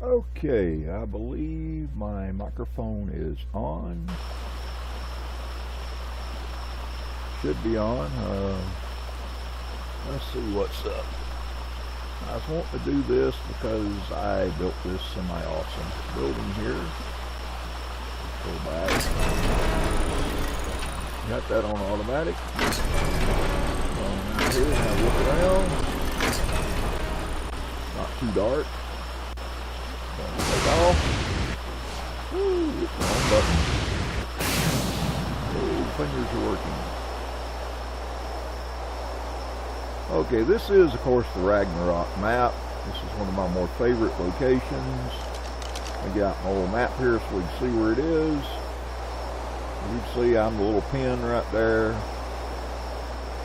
Okay, I believe my microphone is on. Should be on. Let's see what's up. I was wanting to do this because I built this semi-awesome building here. Go back. Got that on automatic. Right here, now look around. Not too dark. Take off. Woo, hit the wrong button. Oh, fingers are working. Okay, this is, of course, the Ragnarok map. This is one of my more favorite locations. I got my little map here so we can see where it is. You can see I'm the little pin right there.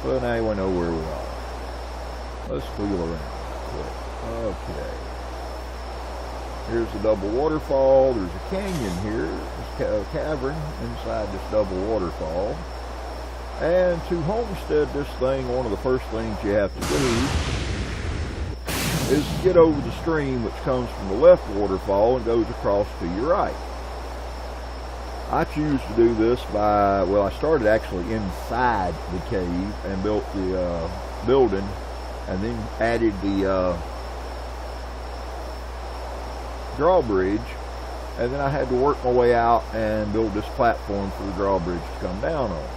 So now we know where we are. Let's wheel around quick. Okay. Here's a double waterfall. There's a canyon here. There's a cavern inside this double waterfall. And to homestead this thing, one of the first things you have to do is get over the stream which comes from the left waterfall and goes across to your right. I choose to do this by, well, I started actually inside the cave and built the building and then added the drawbridge, and then I had to work my way out and build this platform for the drawbridge to come down on.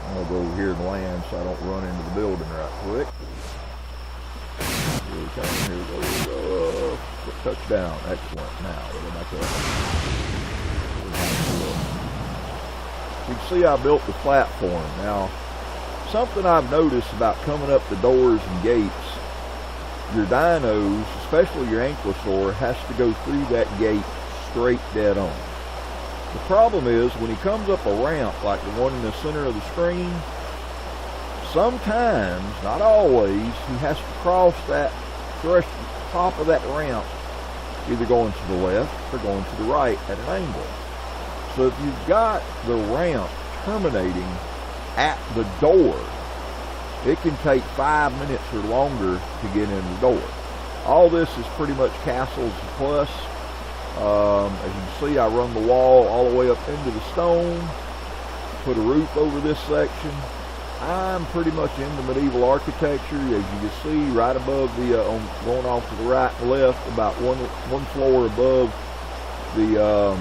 I'm going to go over here and land so I don't run into the building right quick. Here we come, here we go. Touchdown, excellent. Now, we'll go back up. You can see I built the platform. Now, something I've noticed about coming up the doors and gates, your dinos, especially your ankylosaur, has to go through that gate straight dead on. The problem is when he comes up a ramp like the one in the center of the screen, sometimes, not always, he has to cross that top of that ramp, either going to the left or going to the right at an angle. So if you've got the ramp terminating at the door, it can take 5 minutes or longer to get in the door. All this is pretty much castles plus. As you can see, I run the wall all the way up into the stone, put a roof over this section. I'm pretty much into medieval architecture. As you can see, right above the, going off to the right and left, about one floor above the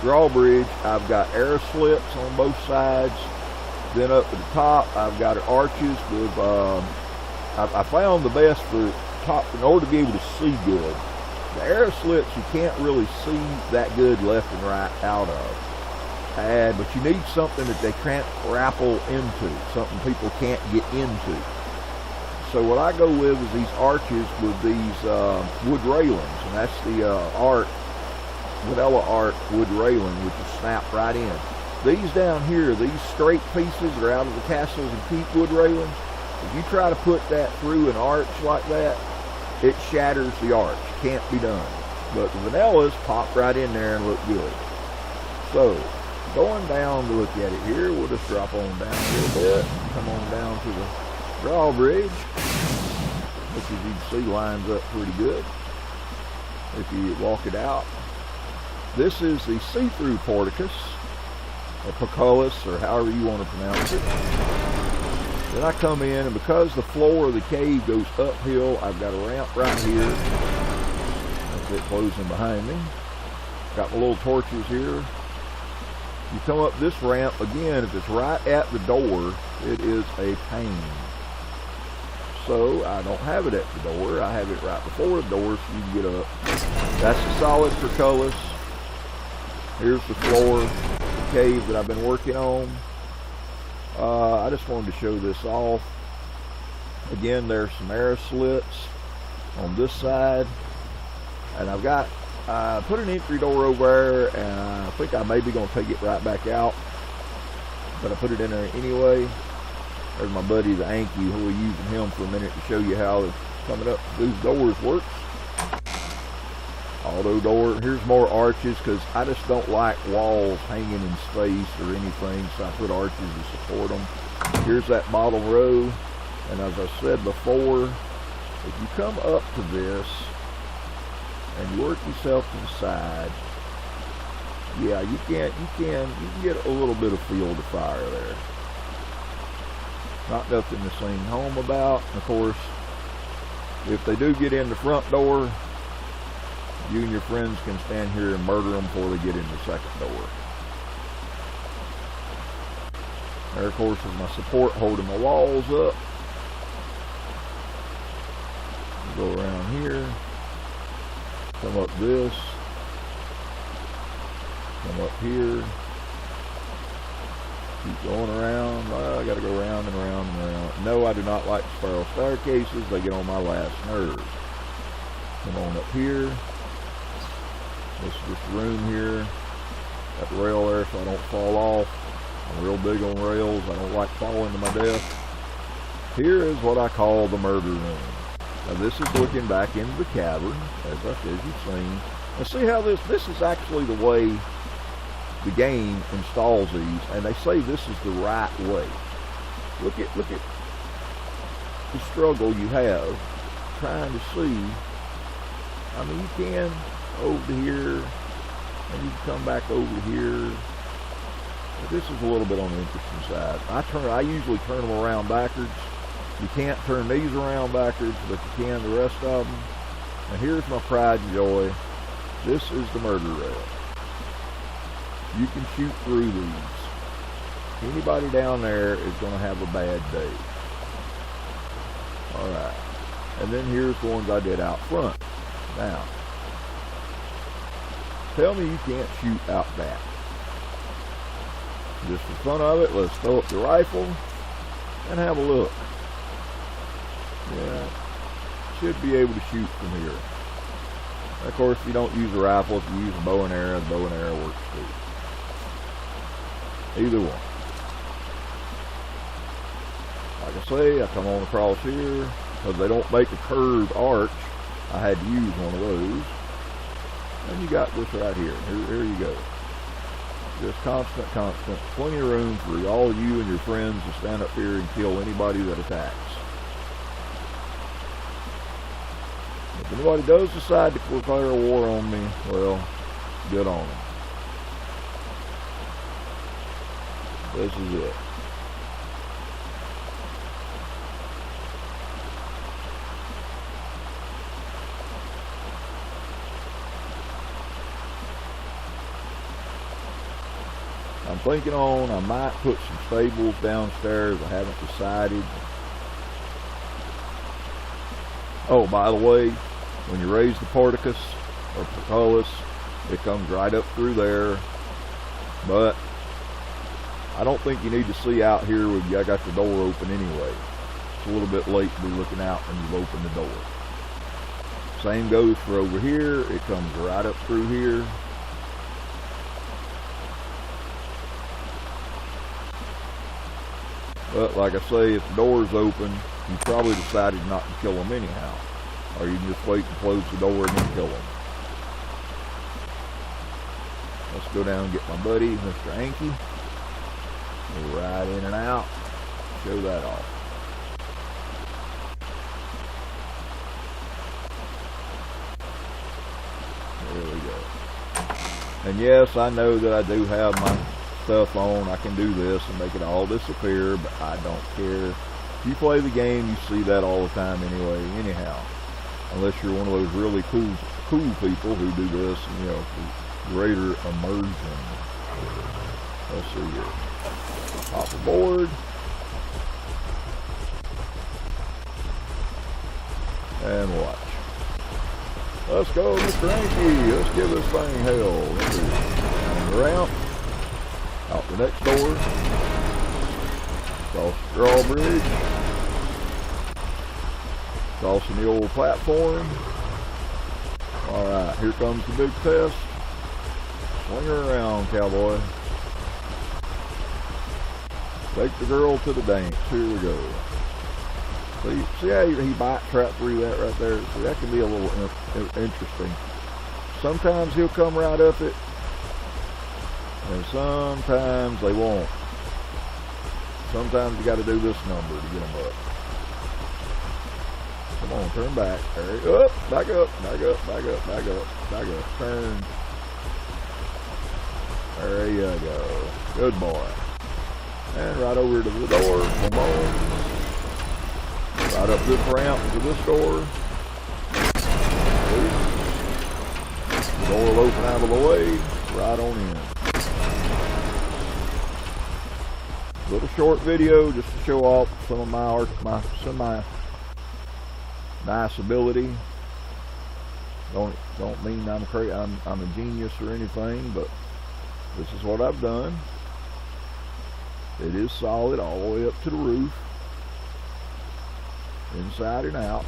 drawbridge, I've got air slits on both sides. Then up at the top, I've got arches with, I found the best for top, in order to be able to see good. The air slits you can't really see that good left and right out of. But you need something that they can't grapple into, something people can't get into. So what I go with is these arches with these wood railings, and that's the vanilla art wood railing, which is snapped right in. These down here, these straight pieces that are out of the castles and keep wood railings, if you try to put that through an arch like that, it shatters the arch. Can't be done. But the vanillas pop right in there and look good. So, going down to look at it here, we'll just drop on down a little bit. Come on down to the drawbridge, which as you can see lines up pretty good if you walk it out. This is the see-through porticus, or portcullis, or however you want to pronounce it. Then I come in, and because the floor of the cave goes uphill, I've got a ramp right here. That's it closing behind me. Got my little torches here. You come up this ramp, again, if it's right at the door, it is a pain. So I don't have it at the door. I have it right before the door so you can get up. That's the solid portcullis. Here's the floor of the cave that I've been working on. I just wanted to show this off. Again, there's some air slits on this side, and I've got put an entry door over there, and I think I may be going to take it right back out, but I put it in there anyway. There's my buddy the Anky, who we're using him for a minute to show you how coming up these doors works. Auto door. Here's more arches because I just don't like walls hanging in space or anything, so I put arches to support them. Here's that bottom row, and as I said before, if you come up to this, and you work yourself to the side, yeah, you can get a little bit of field of fire there. Not nothing to sing home about. And of course, if they do get in the front door, you and your friends can stand here and murder them before they get in the second door. There, of course, is my support holding my walls up. Go around here, come up this, come up here, keep going around. Well, I gotta go around and around and around. No, I do not like spiral staircases. They get on my last nerve. Come on up here. This is just a room here. Got the rail there so I don't fall off. I'm real big on rails. I don't like falling to my death. Here is what I call the murder room. Now this is looking back into the cavern, as you've seen. Now see how this is actually the way the game installs these, and they say this is the right way. Look at the struggle you have trying to see. I mean, you can over here, and you can come back over here. But this is a little bit on the interesting side. I usually turn them around backwards. You can't turn these around backwards, but you can the rest of them. And here's my pride and joy. This is the murder rail. You can shoot through these. Anybody down there is going to have a bad day. Alright. And then here's the ones I did out front. Now, tell me you can't shoot out back. Just for fun of it, let's throw up the rifle and have a look. Yeah, should be able to shoot from here. Of course, if you don't use a rifle, if you use a bow and arrow, the bow and arrow works too. Either one. Like I say, I come on across here, because they don't make a curved arch. I had to use one of those. And you got this right here. Here you go. Just constant. Plenty of room for all you and your friends to stand up here and kill anybody that attacks. If anybody does decide to declare a war on me, well, good on them. This is it. I'm thinking I might put some stables downstairs. I haven't decided. Oh, by the way, when you raise the porticus or portcullis, it comes right up through there. But I don't think you need to see out here when I got the door open anyway. It's a little bit late to be looking out when you've opened the door. Same goes for over here. It comes right up through here. But like I say, if the door's open, you probably decided not to kill them anyhow. Or you can just wait and close the door and then kill them. Let's go down and get my buddy, Mr. Anky. Go right in and out. Show that off. There we go. And yes, I know that I do have my stuff on. I can do this and make it all disappear, but I don't care. If you play the game, you see that all the time anyway, anyhow. Unless you're one of those really cool people who do this, and, you know, for greater immersion. Let's see here. Hop aboard. And watch. Let's go, Mr. Anky. Let's give this thing hell. Down the ramp. Out the next door. Across the drawbridge. Crossing the old platform. Alright, here comes the big test. Swing her around, cowboy. Take the girl to the dance. Here we go. See how he bite trapped through that right there? See, that can be a little interesting. Sometimes he'll come right up it, and sometimes they won't. Sometimes you got to do this number to get them up. Come on, turn back. There, up, back up, back up, back up, back up, back up. Turn. There you go. Good boy. And right over to the door. Come on. Right up this ramp to this door. The door will open out of the way. Right on in. Little short video just to show off some of my nice ability. Don't mean I'm a genius or anything, but this is what I've done. It is solid all the way up to the roof, inside and out.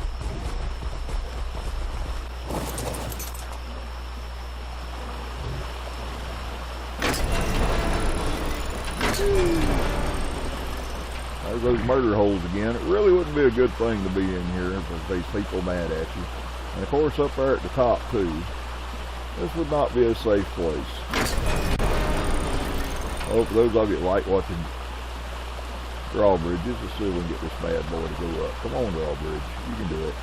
There's those murder holes again. It really wouldn't be a good thing to be in here if there's people mad at you. And of course up there at the top too. This would not be a safe place. Oh, for those of you that like watching drawbridges, let's see if we can get this bad boy to go up. Come on, drawbridge. You can do it.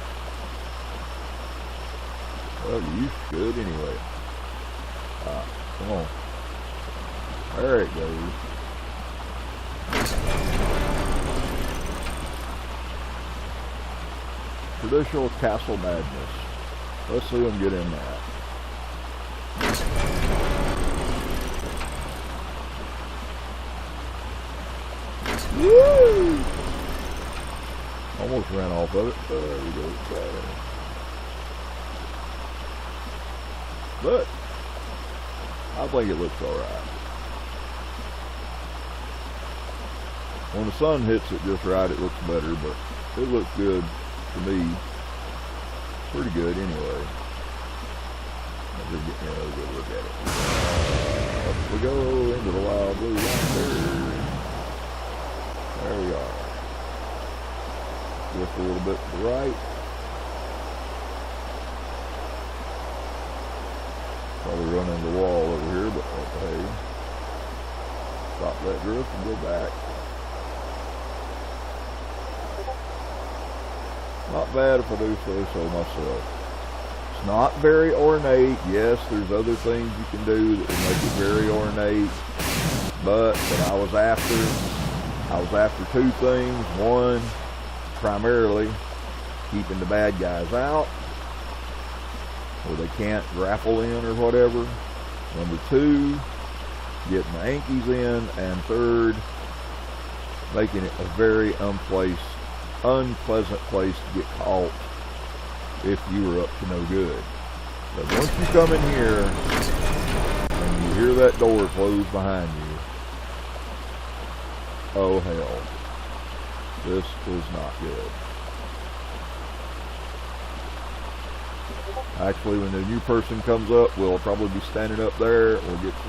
Well, you should anyway. Come on. There it goes. Traditional castle madness. Let's see them get in that. Woo! Almost ran off of it. There we go. But I think it looks alright. When the sun hits it just right, it looks better, but it looks good to me. Pretty good anyway. I'll just get a good look at it. Up we go into the wild blue yonder. There we are. Just a little bit to the right. Probably run into the wall over here, but okay. Stop that drift and go back. Not bad if I do say so myself. It's not very ornate. Yes, there's other things you can do that will make it very ornate. But what I was after two things. One, primarily keeping the bad guys out, where they can't grapple in or whatever. Number two, getting the Yankees in. And third, making it a very unpleasant place to get caught if you were up to no good. But once you come in here and you hear that door close behind you, oh hell, this is not good. Actually, when the new person comes up, we'll probably be standing up there.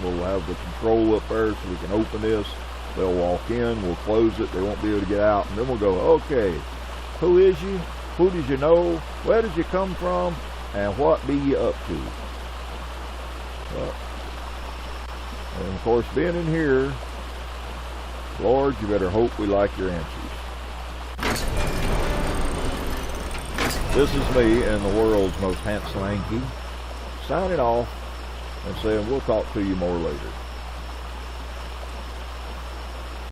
We'll have the control up there so we can open this. They'll walk in, we'll close it, they won't be able to get out, and then we'll go, okay, who is you? Who did you know? Where did you come from? And what be you up to? Well, and of course, being in here, Lord, you better hope we like your answers. This is me and the world's most handsome Yankee, signing off and saying we'll talk to you more later.